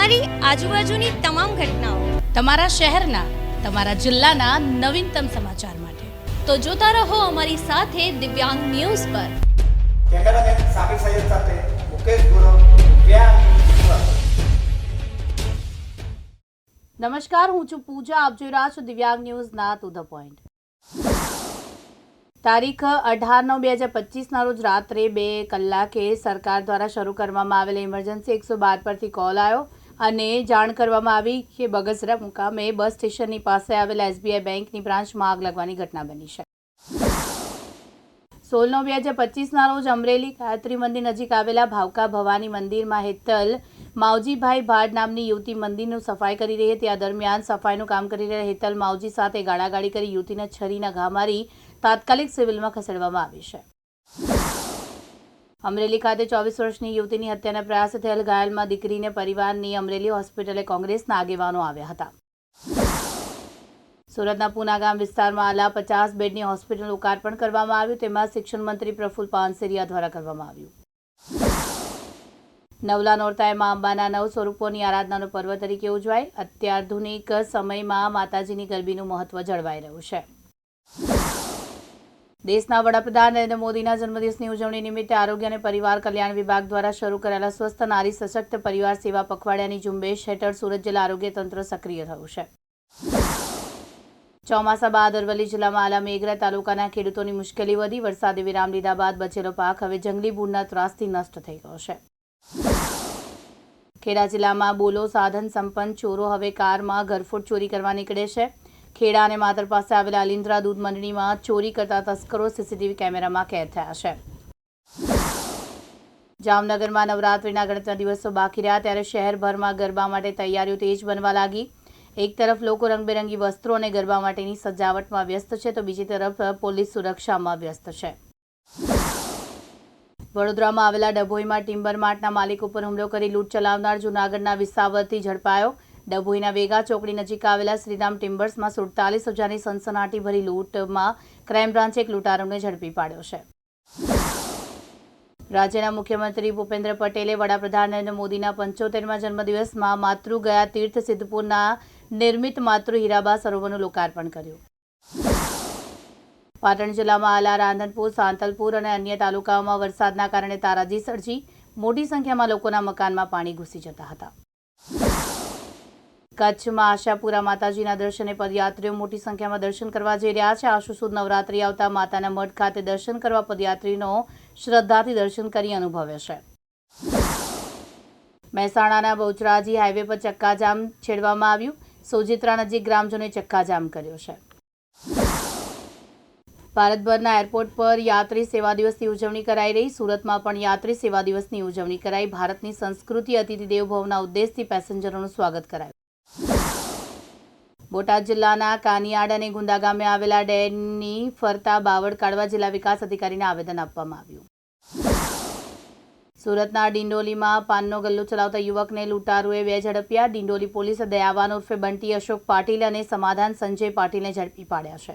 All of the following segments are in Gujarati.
તમારી આજુબાજુની તમામ ઘટનાઓ, તમારા શહેરના, તમારા જિલ્લાના નવીનતમ સમાચાર માટે તો જોતા રહો અમારી સાથે દિવ્યાંગ ન્યૂઝ પર. કેમેરામેન સાબિર સૈયદ સાથે મુકેશ ગુરુ, દિવ્યાંગ ન્યૂઝ. નમસ્કાર, હું છું પૂજા. આપ જોઈ રહ્યા છો દિવ્યાંગ ન્યૂઝના ટુ ધ પોઈન્ટ. તારીખ 18/9/2025 રોજ રાત્રે 2 કલાકે સરકાર દ્વારા શરૂ કરવામાં આવેલ ઇમરજન્સી 112 પરથી કોલ આવ્યો અને જાણ કરવામાં આવી કે બગસરા મુકામે બસ સ્ટેશનની પાસે આવેલા SBI બેંકની બ્રાન્ચમાં આગ લાગવાની ઘટના બની છે. 16/9/2025 રોજ અમરેલી ગાયત્રી મંદિર નજીક આવેલા ભાવકા ભવાની મંદિરમાં હેતલ માવજીભાઈ ભાડ નામની યુવતી મંદિરનું સફાઈ કરી રહી હતી. આ દરમિયાન સફાઈનું કામ કરી રહેલા હેતલ માવજી સાથે ગાળાગાળી કરી યુવતીને છરીના ઘા મારી તાત્કાલિક સિવિલમાં ખસેડવામાં આવી છે. અમરેલી ખાતે 24 વર્ષની યુવતીની હત્યાના પ્રયાસ થયેલ ઘાયલમાં દીકરીને પરિવારની અમરેલી હોસ્પિટલે કોંગ્રેસના આગેવાનો આવ્યા હતા. સુરતના પૂના ગામ વિસ્તારમાં આલા 50 બેડની હોસ્પિટલનું લોકાર્પણ કરવામાં આવ્યું. તેમાં શિક્ષણ મંત્રી પ્રફુલ પાનસેરિયા દ્વારા કરવામાં આવ્યું. નવલા નોરતાએ મા અંબાના 9 સ્વરૂપોની આરાધનાનો પર્વ તરીકે ઉજવાય. અત્યાધુનિક સમયમાં માતાજીની ગરબીનું મહત્વ જળવાઈ રહ્યું છે. દેશના વડાપ્રધાન નરેન્દ્ર મોદીના જન્મદિવસની ઉજવણી નિમિત્તે આરોગ્ય અને પરિવાર કલ્યાણ વિભાગ દ્વારા શરૂ કરાયેલા સ્વસ્થ નારી સશક્ત પરિવાર સેવા પખવાડિયાની ઝુંબેશ હેઠળ સુરત જિલ્લા આરોગ્ય તંત્ર સક્રિય થયું છે. ચોમાસા બાદ અરવલ્લી જિલ્લામાં આલા મેઘરા તાલુકાના ખેડૂતોની મુશ્કેલી વધી. વરસાદે વિરામ લીધા બાદ બચેલો પાક હવે જંગલી ભૂંડના ત્રાસથી નષ્ટ થઈ ગયો છે. ખેડા જિલ્લામાં બોલો સાધન સંપન્ન ચોરો હવે કારમાં ઘરફોડ ચોરી કરવા નીકળે છે. ખેડા અને માતર પાસે આવેલા અલિન્દ્રા દૂધ મંડળીમાં ચોરી કરતા તસ્કરો સીસીટીવી કેમેરામાં કેદ થયા છે. જામનગરમાં નવરાત્રિના ગણતરીના દિવસો બાકી રહ્યા ત્યારે શહેરભરમાં ગરબા માટે તૈયારીઓ તેજ બનવા લાગી. એક તરફ લોકો રંગબેરંગી વસ્ત્રો અને ગરબા માટેની સજાવટમાં વ્યસ્ત છે તો બીજી તરફ પોલીસ સુરક્ષામાં વ્યસ્ત છે. વડોદરામાં આવેલા ડભોઈમાં ટિમ્બર માર્ટના માલિક ઉપર હુમલો કરી લૂંટ ચલાવનાર જૂનાગઢના વિસાવદરથી ઝડપાયો. ડભોઈના વેગા ચોકડી નજીક આવેલા શ્રીરામ ટિમ્બર્સમાં 47,000ની સનસનાટીભરી લૂંટમાં ક્રાઇમ બ્રાન્ચે એક લૂંટારૂને ઝડપી પાડ્યો છે. રાજ્યના મુખ્યમંત્રી ભૂપેન્દ્ર પટેલે વડાપ્રધાન નરેન્દ્ર મોદીના 75મા જન્મદિવસમાં માતૃ ગયા તીર્થ સિદ્ધપુરના નિર્મિત માતૃ હીરાબા સરોવરનું લોકાર્પણ કર્યું. પાટણ જિલ્લામાં આલા, રાંધનપુર, સાંતલપુર અને અન્ય તાલુકાઓમાં વરસાદના કારણે તારાજી સર્જી મોટી સંખ્યામાં લોકોના મકાનમાં પાણી ઘૂસી જતા હતા. કચ્છમાં આશાપુરા માતાજીના દર્શને પદયાત્રીઓ મોટી સંખ્યામાં દર્શન કરવા જઈ રહ્યા છે. આશુ સુદ નવરાત્રી આવતા માતાના મઢ ખાતે દર્શન કરવા પદયાત્રીનો શ્રદ્ધાથી દર્શન કરી અનુભવે છે. મહેસાણાના બહુચરાજી હાઈવે પર ચક્કાજામ છેડવામાં આવ્યું. સોજિત્રા નજીક ગ્રામજનોએ ચક્કાજામ કર્યો છે. ભારતભરના એરપોર્ટ પર યાત્રી સેવા દિવસની ઉજવણી કરાઈ રહી. સુરતમાં પણ યાત્રી સેવા દિવસની ઉજવણી કરાઈ. ભારતની સંસ્કૃતિ અતિથિ દેવ ભવના ઉદ્દેશથી પેસેન્જરોનું સ્વાગત કરાયું. બોટાદ જિલ્લાના કાનિયાડ અને ગુંદા ગામે આવેલા ડેમની ફરતા બાવળ કાઢવા જિલ્લા વિકાસ અધિકારીને આવેદન આપવામાં આવ્યું. સુરતના ડિંડોલીમાં પાનનો ગલ્લો ચલાવતા યુવકને લૂંટારૂએ 2 ઝડપ્યા. ડિંડોલી પોલીસે દયાવાન ઉર્ફે બંટી અશોક પાટીલ અને સમાધાન સંજય પાટીલને ઝડપી પાડ્યા છે.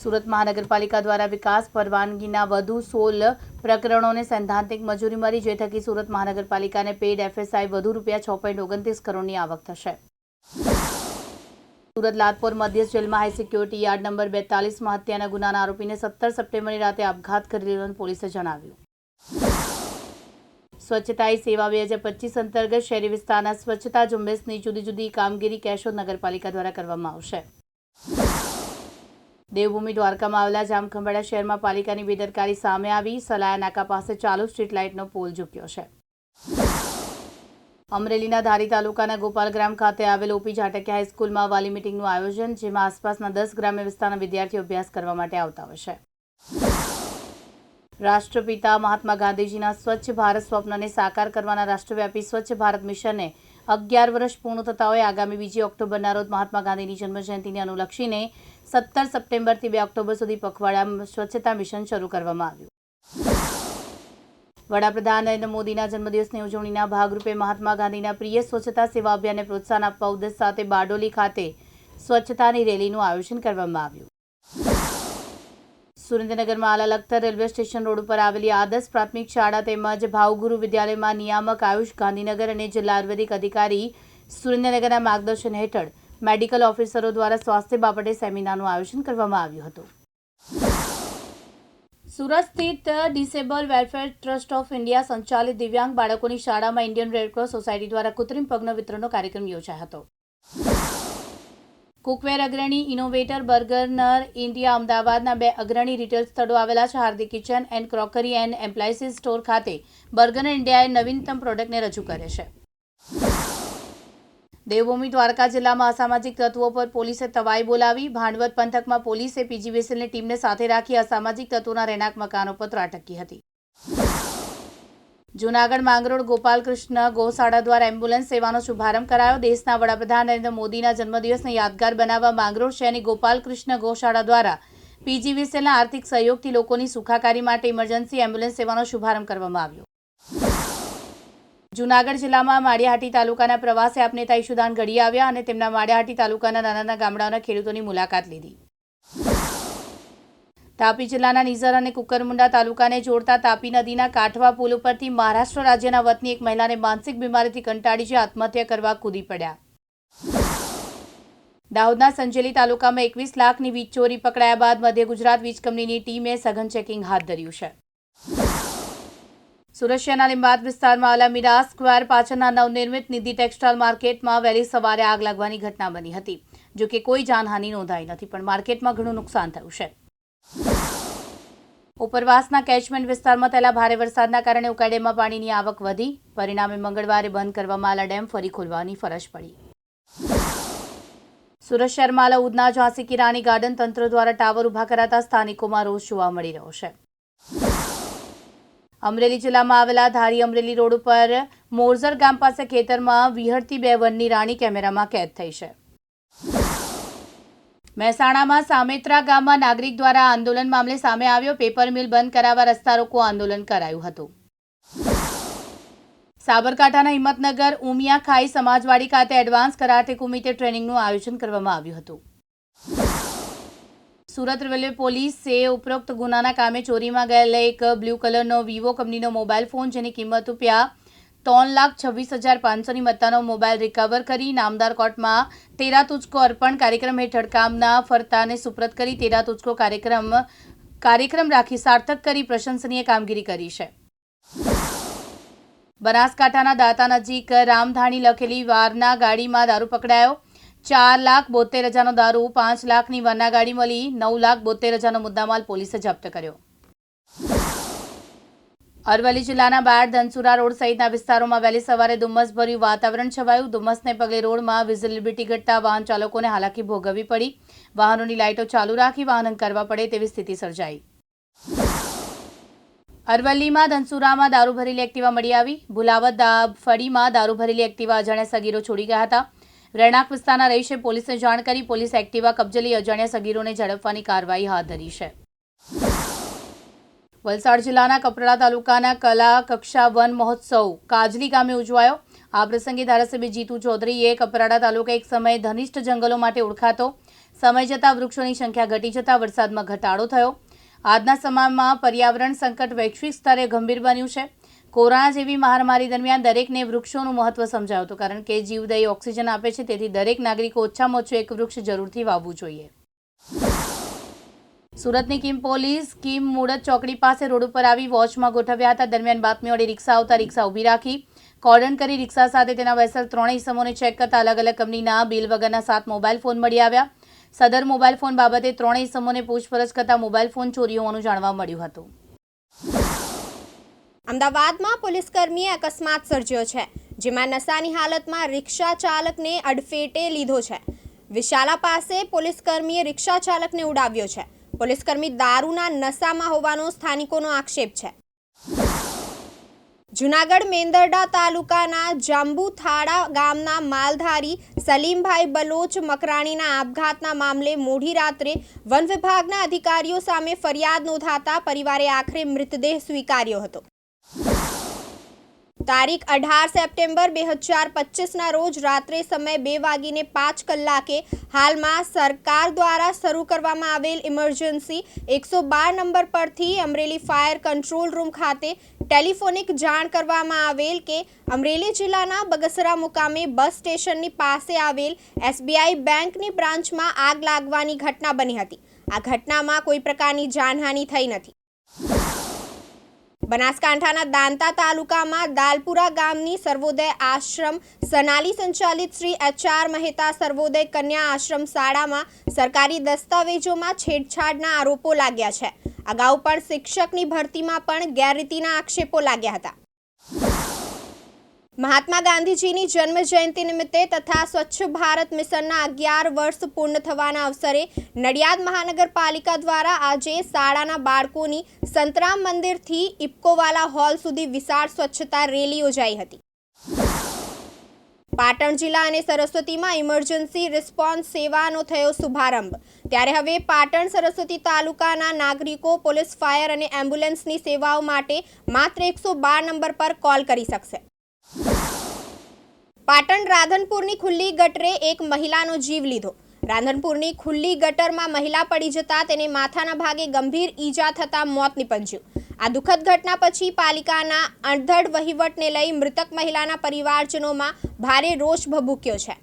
સુરત મહાનગરપાલિકા દ્વારા વિકાસ પરવાનગીના વધુ 16 પ્રકરણોને સૈદ્ધાંતિક મંજૂરી મળી, જે થકી સુરત મહાનગરપાલિકાને પેઇડ FSI વધુ ₹6.29 કરોડની આવક થશે. સુરત લાલપોર મધ્યસ્થ જેલમાં હાઈ સિક્યોરિટી યાર્ડ નંબર 42માં હત્યાના ગુનાના આરોપીને 17 સપ્ટેમ્બરની રાતે આપઘાત કરી લીધો પોલીસે જણાવ્યું. સ્વચ્છતા હી સેવા 2025 અંતર્ગત શહેરી વિસ્તારના સ્વચ્છતા ઝુંબેશની જુદી જુદી કામગીરી કેશોદ નગરપાલિકા દ્વારા કરવામાં આવશે. દેવભૂમિ દ્વારકામાં આવેલા જામખંભાળિયા શહેરમાં પાલિકાની બેદરકારી સામે આવી. સલાયા નાકા પાસે ચાલુ સ્ટ્રીટ લાઇટનો પોલ ઝૂક્યો છે. અમરેલીના ધારી તાલુકાના ગોપાલગ્રામ ખાતે આવેલ ઓપી ઝાટકિયા હાઈસ્કૂલમાં વાલી મીટિંગનું આયોજન, જેમાં આસપાસના 10 ગ્રામ્ય વિસ્તારના વિદ્યાર્થીઓ અભ્યાસ કરવા માટે આવતા હોય છે. રાષ્ટ્રપિતા મહાત્મા ગાંધીજીના સ્વચ્છ ભારત સ્વપ્નને સાકાર કરવાના રાષ્ટ્રવ્યાપી સ્વચ્છ ભારત મિશનને 11 વર્ષ પૂર્ણ થતા હોય આગામી 2 ઓક્ટોબરના રોજ મહાત્મા ગાંધીની જન્મજયંતિને અનુલક્ષીને 17 સપ્ટેમ્બરથી 2 ઓક્ટોબર સુધી પખવાડિયા સ્વચ્છતા મિશન શરૂ કરવામાં આવ્યું. વડાપ્રધાન નરેન્દ્ર મોદીના જન્મદિવસની ઉજવણીના ભાગરૂપે મહાત્મા ગાંધીના પ્રિય સ્વચ્છતા સેવા અભિયાનને પ્રોત્સાહન આપવા ઉદ્દેશ સાથે બારડોલી ખાતે સ્વચ્છતાની રેલીનું આયોજન કરવામાં આવ્યું. સુરેન્દ્રનગરમાં આલા લખતર રેલવે સ્ટેશન રોડ ઉપર આવેલી આદર્શ પ્રાથમિક શાળા તેમજ ભાવગુરુ વિદ્યાલયમાં નિયામક આયુષ ગાંધીનગર અને જિલ્લા આયુર્વેદિક અધિકારી સુરેન્દ્રનગરના માર્ગદર્શન હેઠળ મેડિકલ ઓફિસરો દ્વારા સ્વાસ્થ્ય બાબતે સેમિનારનું આયોજન કરવામાં આવ્યું હતું. સુરત સ્થિત disable welfare trust of India સંચાલિત દિવ્યાંગ બાળકોની શાળામાં ઇન્ડિયન રેડક્રોસ સોસાયટી દ્વારા કૃત્રિમ પગના વિતરણનો કાર્યક્રમ યોજાયો હતો. કુકવેર અગ્રણી ઇનોવેટર બર્ગનર ઇન્ડિયા અમદાવાદના 2 અગ્રણી રિટેલ સ્થળો આવેલા છે. Hardik kitchen and crockery and appliances store ખાતે બર્ગનર ઇન્ડિયાએ નવીનતમ પ્રોડક્ટને રજૂ કરે છે. દેવભૂમિ દ્વારકા જિલ્લામાં અસામાજિક તત્વો પર પોલીસે તવાઈ બોલાવી. ભાંડવત પંથકમાં પોલીસે પીજીવીસીએલની ટીમને સાથે રાખી અસામાજિક તત્વોના રહેણાંક મકાનો પર ત્રાટકી હતી. જૂનાગઢ માંગરોળ ગોપાલકૃષ્ણ ગૌશાળા દ્વારા એમ્બ્યુલન્સ સેવાનો શુભારંભ કરાયો. દેશના વડાપ્રધાન નરેન્દ્ર મોદીના જન્મદિવસને યાદગાર બનાવવા માંગરોળ શહેરની ગોપાલકૃષ્ણ ગૌશાળા દ્વારા પીજીવીસીએલના આર્થિક સહયોગથી લોકોની સુખાકારી માટે ઇમરજન્સી એમ્બ્યુલન્સ સેવાનો શુભારંભ કરવામાં આવ્યો. જૂનાગઢ જિલ્લામાં માળિયાહાટી તાલુકાના પ્રવાસે આપ નેતા ઈશુદાન ઘડી આવ્યા અને તેમના માળિયાહાટી તાલુકાના નાના ગામડાઓના ખેડૂતોની મુલાકાત લીધી. તાપી જિલ્લાના નિઝર અને કુકરમુંડા તાલુકાને જોડતા તાપી નદીના કાંઠવા પુલ ઉપરથી મહારાષ્ટ્ર રાજ્યના વતની એક મહિલાને માનસિક બીમારીથી કંટાળી જઈ આત્મહત્યા કરવા કૂદી પડ્યા. દાહોદના સંજેલી તાલુકામાં 21 લાખની વીજ ચોરી પકડાયા બાદ મધ્ય ગુજરાત વીજ કંપનીની ટીમે સઘન ચેકિંગ હાથ ધર્યું છે. સુરત શહેરના લીંબાદ વિસ્તારમાં આવેલા મીરા સ્ક્વેર પાછળના નવનિર્મિત નિધિ ટેક્સટાઇલ માર્કેટમાં વહેલી સવારે આગ લાગવાની ઘટના બની હતી. જો કે કોઈ જાનહાનિ નોંધાઈ નથી, પણ માર્કેટમાં ઘણું નુકસાન થયું છે. ઉપરવાસના કેચમેન્ટ વિસ્તારમાં થયેલા ભારે વરસાદના કારણે ઉકાઈ ડેમમાં પાણીની આવક વધી. પરિણામે મંગળવારે બંધ કરવામાં આવેલા ડેમ ફરી ખોલવાની ફરજ પડી. સુરત શહેરમાં આવેલા ઉધના ઝાંસી કી રાણી ગાર્ડન તંત્ર દ્વારા ટાવર ઉભા કરાતા સ્થાનિકોમાં રોષ જોવા મળી રહ્યો છે. અમરેલી જિલ્લામાં આવેલા ધારી અમરેલી રોડ ઉપર મોરઝર ગામ પાસે ખેતરમાં વિહરતી 2 વનની રાણી કેમેરામાં કેદ થઈ છે. મહેસાણામાં સામેત્રા ગામમાં નાગરિક દ્વારા આંદોલન મામલે સામે આવ્યો. પેપર મિલ બંધ કરાવવા રસ્તા રોકો આંદોલન કરાયું હતું. સાબરકાંઠાના હિંમતનગર ઉમિયા ખાઈ સમાજવાડી ખાતે એડવાન્સ કરાટે કુમિતે ટ્રેનિંગનું આયોજન કરવામાં આવ્યું હતું. સુરત રેલવે પોલીસે ઉપરોક્ત ગુનાના કામે ચોરીમાં ગયેલા એક બ્લુ કલરનો વિવો કંપનીનો મોબાઈલ ફોન જેની કિંમત ₹3,26,500ની મત્તાનો મોબાઈલ રિકવર કરી નામદાર કોર્ટમાં તેરા તુજકો અર્પણ કાર્યક્રમ હેઠળ કામના ફરતાને સુપ્રત કરી તેરા તુજકો કાર્યક્રમ રાખી સાર્થક કરી પ્રશંસનીય કામગીરી કરી છે. બનાસકાંઠાના દાતા નજીક રામધાણી લખેલી વારના ગાડીમાં દારૂ પકડાયો. 4,72,000નો દારૂ, 5 લાખની વારના ગાડી મળી. 9,72,000નો મુદ્દામાલ પોલીસે જપ્ત કર્યો. અરવલ્લી જિલ્લાના બાયડ ધનસુરા રોડ સહિતના વિસ્તારોમાં વહેલી સવારે ધુમ્મસભર્યું વાતાવરણ છવાયું. ધુમ્મસને પગલે રોડમાં વિઝિબિલિટી ઘટતા વાહન ચાલકોને હાલાકી ભોગવવી પડી. વાહનોની લાઇટો ચાલુ રાખી વાહન કરવા પડે તેવી સ્થિતિ સર્જાઈ. અરવલ્લીમાં ધનસુરામાં દારૂ ભરેલી એક્ટિવા મળી આવી. ભુલાવત ફળીમાં દારૂ ભરેલી એક્ટિવા અજાણ્યા સગીરો છોડી ગયા હતા. રહેણાંક વિસ્તારના રહીશે પોલીસને જાણ કરી પોલીસ એક્ટિવા કબજે લઈ અજાણ્યા સગીરોને ઝડપવાની કાર્યવાહી હાથ ધરી છે. વલસાડ જિલ્લાના કપરાડા તાલુકાના કલા કક્ષા વન મહોત્સવ કાજલી ગામે ઉજવાયો. આ પ્રસંગે ધારાસભ્ય જીતુ ચૌધરીએ કપરાડા તાલુકા એક સમયે ઘનિષ્ઠ જંગલો માટે ઓળખાતો. સમય જતાં વૃક્ષોની સંખ્યા ઘટી જતાં વરસાદમાં ઘટાડો થયો. આજના સમયમાં પર્યાવરણ સંકટ વૈશ્વિક સ્તરે ગંભીર બન્યું છે. કોરોના જેવી મહામારી દરમિયાન દરેકને વૃક્ષોનું મહત્વ સમજાયું હતું, કારણ કે જીવદયી ઓક્સિજન આપે છે. તેથી દરેક નાગરિકો ઓછામાં ઓછું એક વૃક્ષ જરૂરથી વાવવું જોઈએ. સુરતની કિમ પોલીસ કિમ મુડત ચોકડી પાસે રોડ ઉપર આવી વોચમાં ગોઠવ્યા હતા. દરમિયાન બાતમીવાળી રિક્ષા આવતા રિક્ષા ઊભી રાખી કોર્ડન કરી રિક્ષા સાથે તેના વેસલ 3 ઇસમોને ચેક કરતા અલગ અલગ કંપનીના બિલ વગરના 7 મોબાઈલ ફોન મળી આવ્યા. સદર મોબાઈલ ફોન બાબતે 3 ઇસમોને પૂછપરછ કરતા મોબાઈલ ફોન ચોરી હોવાનું જાણવા મળ્યું હતું. અમદાવાદમાં પોલીસકર્મીએ અકસ્માત સર્જ્યો છે, જેમાં નશાની હાલતમાં રિક્ષા ચાલકને અડફેટે લીધો છે. વિશાલા પાસે પોલીસકર્મીએ રિક્ષા ચાલકને ઉડાવ્યો છે. પોલીસકર્મી દારૂના નશામાં હોવાનો સ્થાનિકોનો આક્ષેપ છે. જૂનાગઢ મેંદરડા તાલુકાના જાંબુથાળા ગામના માલધારી સલીમભાઈ બલોચ મકરાણીના આપઘાતના મામલે મોડી રાત્રે વન વિભાગના અધિકારીઓ સામે ફરિયાદ નોંધાતા પરિવારે આખરે મૃતદેહ સ્વીકાર્યો હતો. તારીખ 18 સપ્ટેમ્બર 2025ના રોજ રાત્રે સમય 2:05 હાલમાં સરકાર દ્વારા શરૂ કરવામાં આવેલ ઇમરજન્સી 112 નંબર પરથી અમરેલી ફાયર કંટ્રોલ રૂમ ખાતે ટેલિફોનિક જાણ કરવામાં આવેલ કે અમરેલી જિલ્લાના બગસરા મુકામે બસ સ્ટેશનની પાસે આવેલ SBI બેંકની બ્રાન્ચમાં આગ લાગવાની ઘટના બની હતી. આ ઘટનામાં કોઈ પ્રકારની જાનહાનિ થઈ નથી. બનાસકાંઠાના દાંતા તાલુકામાં દાલપુરા ગામની સર્વોદય આશ્રમ સનાલી સંચાલિત શ્રી HR મહેતા સર્વોદય કન્યા આશ્રમ શાળામાં સરકારી દસ્તાવેજોમાં છેડછાડના આરોપો લાગ્યા છે. અગાઉ પણ શિક્ષકની ભરતીમાં પણ ગેરરીતિના આક્ષેપો લાગ્યા હતા. મહાત્મા ગાંધીજીની જન્મ જયંતિ નિમિત્તે તથા સ્વચ્છ ભારત મિશનના 11 વર્ષ પૂર્ણ થવાના અવસરે નડિયાદ મહાનગરપાલિકા દ્વારા આજે શાળાના બાળકોની સંતરામ મંદિરથી ઇફકોવાલા હોલ સુધી વિશાળ સ્વચ્છતા રેલી યોજાઈ હતી. પાટણ જિલ્લા અને સરસ્વતીમાં ઇમરજન્સી રિસ્પોન્સ સેવાનો થયો શુભારંભ. ત્યારે હવે પાટણ સરસ્વતી તાલુકાના નાગરિકો પોલીસ ફાયર અને એમ્બ્યુલન્સની સેવાઓ માટે માત્ર 112 નંબર પર કોલ કરી શકશે. પાટણ રાધનપુરની ખુલ્લી ગટરે એક મહિલાનો જીવ લીધો. રાધનપુરની ખુલ્લી ગટરમાં મહિલા પડી જતા તેને માથાના ભાગે ગંભીર ઈજા થતા મોત નીપજ્યું. આ દુઃખદ ઘટના પછી પાલિકાના અણધડ વહીવટને લઈ મૃતક મહિલાના પરિવારજનોમાં ભારે રોષ ભભૂક્યો છે.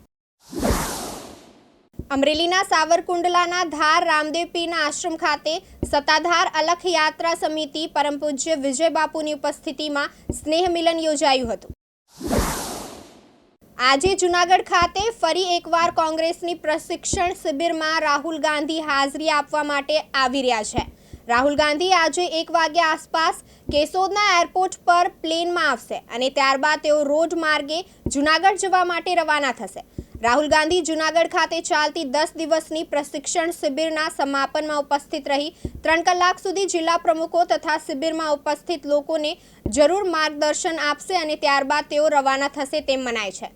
અમરેલીના સાવરકુંડલાના ધાર રામદેવ પીરના આશ્રમ ખાતે સત્તાધાર અલખ યાત્રા સમિતિ પરમ પૂજ્ય વિજય બાપુની ઉપસ્થિતિમાં સ્નેહ મિલન યોજાયું હતું. આજે જૂનાગઢ ખાતે ફરી એકવાર કોંગ્રેસની પ્રશિક્ષણ શિબિરમાં રાહુલ ગાંધી હાજરી આપવા માટે આવી રહ્યા છે. રાહુલ ગાંધી આજે 1 વાગ્યા આસપાસ કેશોદના એરપોર્ટ પર પ્લેનમાં આવશે અને ત્યારબાદ તેઓ રોડ માર્ગે જૂનાગઢ જવા માટે રવાના થશે. રાહુલ ગાંધી જૂનાગઢ ખાતે ચાલતી 10 દિવસની પ્રશિક્ષણ શિબિરના સમાપનમાં ઉપસ્થિત રહી 3 કલાક સુધી જિલ્લા પ્રમુખો તથા શિબિરમાં ઉપસ્થિત લોકોને જરૂર માર્ગદર્શન આપશે અને ત્યારબાદ તેઓ રવાના થશે તેમ મનાય છે.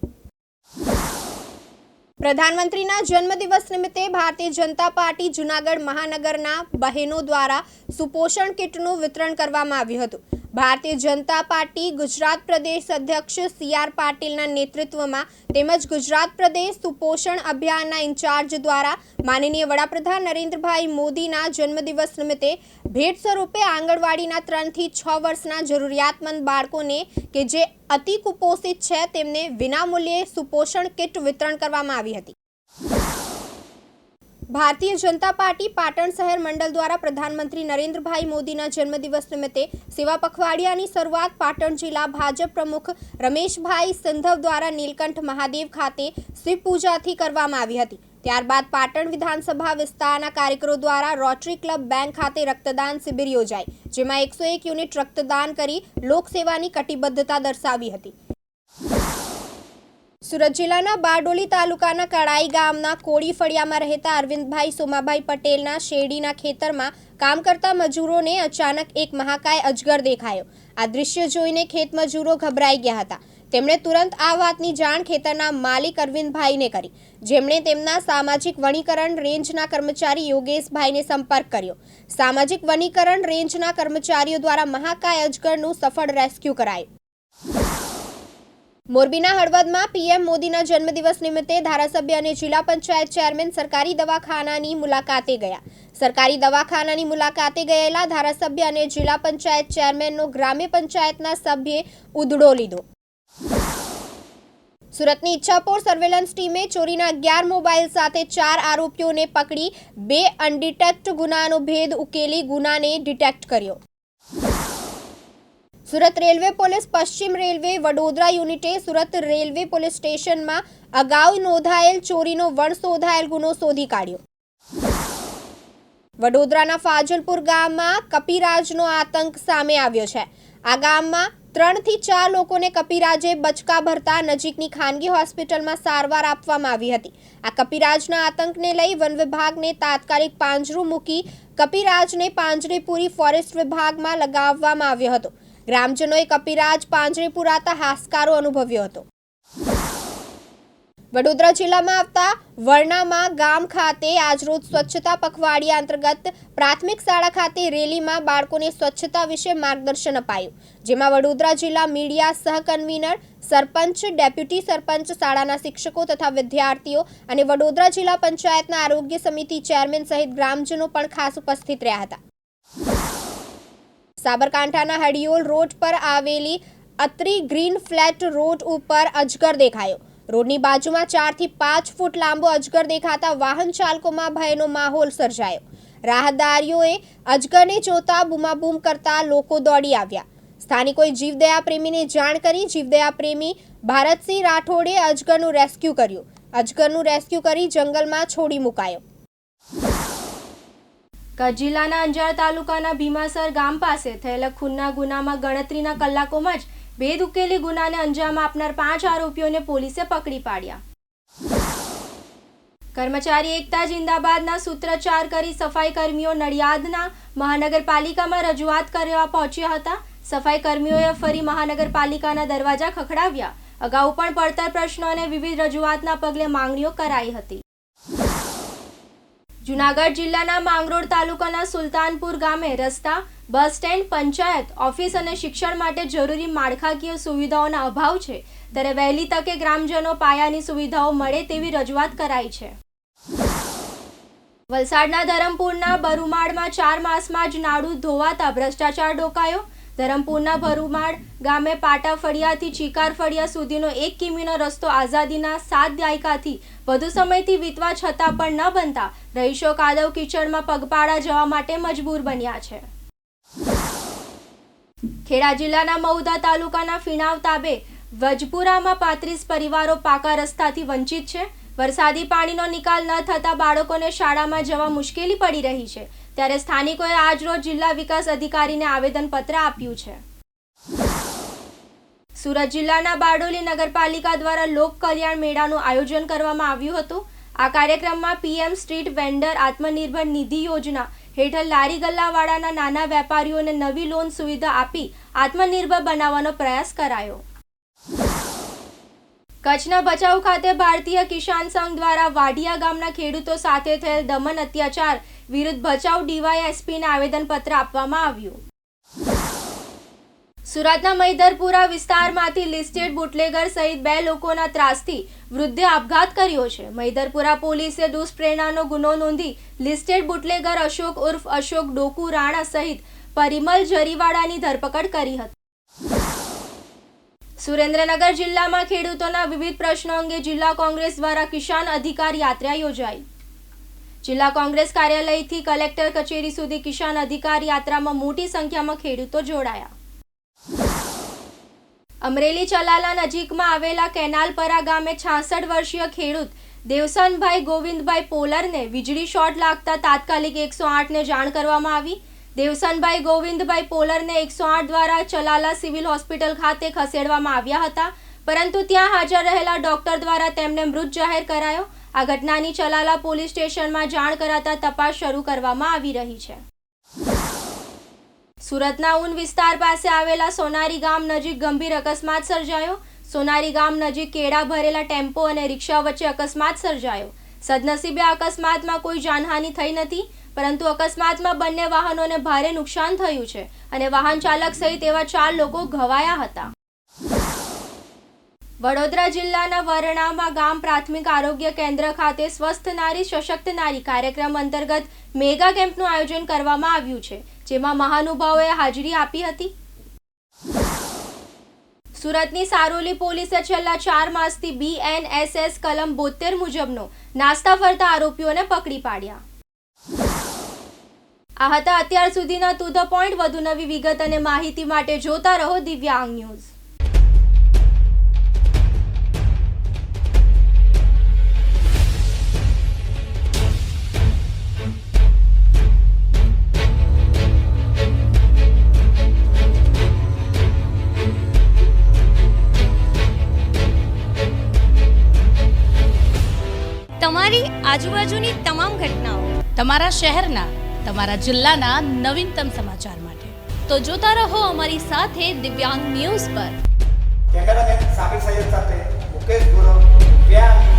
પ્રધાનમંત્રીના જન્મદિવસ નિમિત્તે ભારતીય જનતા પાર્ટી જૂનાગઢ મહાનગરના બહેનો દ્વારા સુપોષણ કિટનું વિતરણ કરવામાં આવ્યું હતું. ભારતીય જનતા પાર્ટી ગુજરાત પ્રદેશ અધ્યક્ષ CR પાટીલના નેતૃત્વમાં તેમજ ગુજરાત પ્રદેશ સુપોષણ અભિયાનના ઇન્ચાર્જ દ્વારા માનનીય વડાપ્રધાન નરેન્દ્રભાઈ મોદીના જન્મદિવસ નિમિત્તે ભેટ સ્વરૂપે આંગણવાડીના 3 થી 6 વર્ષના જરૂરિયાતમંદ બાળકોને કે જે અતિ કુપોષિત છે તેમને વિનામૂલ્યે સુપોષણ કિટ વિતરણ કરવામાં આવી હતી. ભારતીય જનતા પાર્ટી પાટણ શહેર મંડળ દ્વારા પ્રધાનમંત્રી નરેન્દ્રભાઈ મોદીના જન્મદિવસ નિમિત્તે સેવા પખવાડિયાની શરૂઆત પાટણ જિલ્લા ભાજપ પ્રમુખ રમેશભાઈ સિંધવ દ્વારા નીલકંઠ મહાદેવ ખાતે શિવ પૂજાથી કરવામાં આવી હતી. ત્યારબાદ પાટણ વિધાનસભા વિસ્તારના કાર્યકરો દ્વારા રોટરી ક્લબ બેંક ખાતે રક્તદાન શિબિર યોજાઈ, જેમાં 101 યુનિટ રક્તદાન કરી લોકસેવાની કટિબદ્ધતા દર્શાવી હતી. સુરત જિલ્લાના બારડોલી તાલુકાના કડાઈ ગામના કોળી ફળિયામાં રહેતા અરવિંદભાઈ સોમાભાઈ પટેલના શેરડીના ખેતરમાં કામ કરતા મજૂરોને અચાનક એક મહાકાય અજગર દેખાયો. આ દૃશ્ય જોઈને ખેત મજૂરો ગભરાઈ ગયા હતા. તેમણે તુરંત આ વાતની જાણ ખેતરના માલિક અરવિંદભાઈને કરી, જેમણે તેમના સામાજિક વનીકરણ રેન્જના કર્મચારી યોગેશભાઈને સંપર્ક કર્યો. સામાજિક વનીકરણ રેન્જના કર્મચારીઓ દ્વારા મહાકાય અજગરનું સફળ રેસ્ક્યુ કરાયું. મોરબીના હળવદમાં PM મોદીના જન્મદિવસ નિમિત્તે ધારાસભ્ય અને જિલ્લા પંચાયત ચેરમેન સરકારી દવાખાનાની મુલાકાતે ગયા. સરકારી દવાખાનાની મુલાકાતે ગયેલા ધારાસભ્ય અને જિલ્લા પંચાયત ચેરમેનનો ગ્રામ્ય પંચાયતના સભ્યે ઉધડો લીધો. સુરતની ઈચ્છાપોર સર્વેલન્સ ટીમે ચોરીના 11 મોબાઈલ સાથે 4 આરોપીઓને પકડી 2 અનડિટેક્ટ ગુનાનો ભેદ ઉકેલી ગુનાને ડિટેક્ટ કર્યો. સુરત રેલવે પોલીસ પશ્ચિમ રેલવે વડોદરા યુનિટે સુરત રેલવે પોલીસ સ્ટેશનમાં અગાઉ નોંધાયેલ ચોરીનો વણશોધાયેલ ગુનો શોધી કાઢ્યો. વડોદરાના ફાજલપુર ગામમાં કપિરાજનો આતંક સામે આવ્યો છે. આ ગામમાં 3 થી 4 લોકોને કપિરાજે બચકા ભરતા નજીકની ખાનગી હોસ્પિટલમાં સારવાર આપવામાં આવી હતી. આ કપિરાજના આતંકને લઈ વન વિભાગને તાત્કાલિક પાંજરું મૂકી કપિરાજને પાંજરેપુરી ફોરેસ્ટ વિભાગમાં લગાવવામાં આવ્યો હતો. ગ્રામજનોએ કપિરાજ પાંજરે પુરાતા હાશકારો અનુભવ્યો હતો. વડોદરા જિલ્લામાં આવતા વરણામાં ગામ ખાતે આજરોજ સ્વચ્છતા પખવાડિયા અંતર્ગત પ્રાથમિક શાળા ખાતે રેલીમાં બાળકોને સ્વચ્છતા વિશે માર્ગદર્શન અપાયું, જેમાં વડોદરા જિલ્લા મીડિયા સહકન્વીનર, સરપંચ, ડેપ્યુટી સરપંચ, શાળાના શિક્ષકો તથા વિદ્યાર્થીઓ અને વડોદરા જિલ્લા પંચાયતના આરોગ્ય સમિતિ ચેરમેન સહિત ગ્રામજનો પણ ખાસ ઉપસ્થિત રહ્યા હતા. સાબરકાંઠાના હડિયોલ રોડ પર આવેલી અત્રી ગ્રીન ફ્લેટ રોડ ઉપર અજગર દેખાયો. રોડની બાજુમાં 4 થી 5 ફૂટ લાંબો અજગર દેખાતા વાહન ચાલકોમાં ભયનો માહોલ સર્જાયો. રાહદારીઓએ અજગરને જોતા બૂમાબૂમ કરતા લોકો દોડી આવ્યા. સ્થાનિકોએ જીવદયા પ્રેમીને જાણ કરી જીવદયા પ્રેમી ભારતસિંહ રાઠોડે અજગરનું રેસ્ક્યુ કર્યું. અજગરનું રેસ્ક્યુ કરી જંગલમાં છોડી મુકાયો. કચ્છ જિલ્લાના અંજાર તાલુકાના ભીમાસર ગામ પાસે થયેલા ખૂનના ગુનામાં ગણતરીના કલાકોમાં જ ભેદ ઉકેલી ગુનાને અંજામ આપનાર 5 આરોપીઓને પોલીસે પકડી પાડ્યા. કર્મચારી એકતા જિંદાબાદના સૂત્રોચ્ચાર કરી સફાઈ કર્મીઓ નડિયાદના મહાનગરપાલિકામાં રજૂઆત કરવા પહોંચ્યા હતા. સફાઈ કર્મીઓએ ફરી મહાનગરપાલિકાના દરવાજા ખખડાવ્યા. અગાઉ પણ પડતર પ્રશ્નો અને વિવિધ રજૂઆતના પગલે માંગણીઓ કરાઈ હતી. જૂનાગઢ જિલ્લાના માંગરોળ તાલુકાના સુલતાનપુર ગામે રસ્તા, બસ સ્ટેન્ડ, પંચાયત ઓફિસ અને શિક્ષણ માટે જરૂરી માળખાકીય સુવિધાઓના અભાવ છે, ત્યારે વહેલી તકે ગ્રામજનો પાયાની સુવિધાઓ મળે તેવી રજૂઆત કરાઈ છે. વલસાડના ધરમપુરના બરુમાળમાં 4 માસમાં જ નાડું ધોવાતા ભ્રષ્ટાચાર ડોકાયો. ધરમપુરના બરુમાળ ગામે પાટા ફળિયાથી ચીકાર ફળિયા સુધીનો 1 કિમીનો રસ્તો આઝાદીના 7 દાયકાથી વધુ સમયથી વીતવા છતાં પણ ન બનતા રહીશો કાદવ કીચડમાં પગપાળા જવા માટે મજબૂર બન્યા છે. ખેડા જિલ્લાના મહુધા તાલુકાના ફીણાવ તાબે વજપુરામાં 35 પરિવારો પાકા રસ્તાથી વંચિત છે. વરસાદી પાણીનો નિકાલ ન થતા બાળકોને શાળામાં જવા મુશ્કેલી પડી રહી છે, ત્યારે સ્થાનિકોએ આજરોજ જિલ્લા વિકાસ અધિકારીને આવેદનપત્ર આપ્યું છે. સુરત જિલ્લાના બારડોલી નગરપાલિકા દ્વારા લોક કલ્યાણ મેળાનું આયોજન કરવામાં આવ્યું હતું. આ કાર્યક્રમમાં PM સ્ટ્રીટ વેન્ડર આત્મનિર્ભર નિધિ યોજના હેઠળ લારી ગલ્લાવાળાના નાના વેપારીઓને નવી લોન સુવિધા આપી આત્મનિર્ભર બનાવવાનો પ્રયાસ કરાયો. કચ્છના ભચાઉ ખાતે ભારતીય કિસાન સંઘ દ્વારા વાઢિયા ગામના ખેડૂતો સાથે થયેલ દમન અત્યાચાર વિરુદ્ધ ભચાઉ DYSPને આવેદનપત્ર આપવામાં આવ્યું. સુરતના મૈદરપુરા વિસ્તારમાંથી લિસ્ટેડ બુટલેગર સહિત 2 લોકોના ત્રાસથી વૃદ્ધે આપઘાત કર્યો છે. મૈદરપુરા પોલીસે દુષ્પ્રેરણાનો ગુનો નોંધી લિસ્ટેડ બુટલેગર અશોક ઉર્ફ અશોક ડોકુ રાણા સહિત પરિમલ જરીવાડાની ધરપકડ કરી હતી. સુરેન્દ્રનગર જિલ્લામાં ખેડૂતોના વિવિધ પ્રશ્નો અંગે જિલ્લા કોંગ્રેસ દ્વારા કિસાન અધિકાર યાત્રા યોજાઈ. જિલ્લા કોંગ્રેસ કાર્યાલયથી કલેક્ટર કચેરી સુધી કિસાન અધિકાર યાત્રામાં મોટી સંખ્યામાં ખેડૂતો જોડાયા. અમરેલી ચલાલા નજીકમાં આવેલા કેનાલપરા ગામે 66 વર્ષીય ખેડૂત દેવસનભાઈ ગોવિંદભાઈ પોલરને વીજળી શોર્ટ લાગતા તાત્કાલિક 108ને જાણ કરવામાં આવી. દેવસનભાઈ ગોવિંદભાઈ પોલરને 108 દ્વારા ચલાલા સિવિલ હોસ્પિટલ ખાતે ખસેડવામાં આવ્યા હતા, પરંતુ ત્યાં હાજર રહેલા ડોક્ટર દ્વારા તેમને મૃત જાહેર કરાયો. આ ઘટનાની ચલાલા પોલીસ સ્ટેશનમાં જાણ કરાતા તપાસ શરૂ કરવામાં આવી રહી છે. સુરતના ઉન વિસ્તાર પાસે આવેલા સોનારી ગામ નજીક ગંભીર અકસ્માત સર્જાયો. સોનારી ગામ નજીક કેળા ભરેલા ટેમ્પો અને રિક્ષા વચ્ચે અકસ્માત સર્જાયો. સદનસીબે આ અકસ્માતમાં કોઈ જાનહાનિ થઈ નથી, પરંતુ અકસ્માતમાં બંને વાહનોને ભારે નુકસાન થયું છે અને વાહન ચાલક સહિત એવા 4 લોકો ઘવાયા હતા. વડોદરા જિલ્લાના વરણામાં ગામ પ્રાથમિક આરોગ્ય કેન્દ્ર ખાતે સ્વસ્થ નારી સશક્ત નારી કાર્યક્રમ અંતર્ગત મેગા કેમ્પનું આયોજન કરવામાં આવ્યું છે, જેમાં મહાનુભાવોએ હાજરી આપી હતી. સુરતની સારોલી પોલીસે છેલ્લા 4 માસથી BNSS કલમ 72 મુજબનો નાસ્તા ફરતા આરોપીઓને પકડી પાડ્યા. આ હતા અત્યાર સુધીના ટુ ધ પોઈન્ટ. વધુ નવી વિગત અને માહિતી માટે જોતા રહો દિવ્યાંગ ન્યૂઝ. તમારી આજુબાજુની તમામ ઘટનાઓ, તમારા શહેરના, તમારા જિલ્લાના નવીનતમ સમાચાર માટે તો જોતા રહો અમારી સાથે દિવ્યાંગ ન્યૂઝ પર. કેમેરામેન સાબિર સૈયદ સાથે મુકેશ ગુરવ, દિવ્યાંગ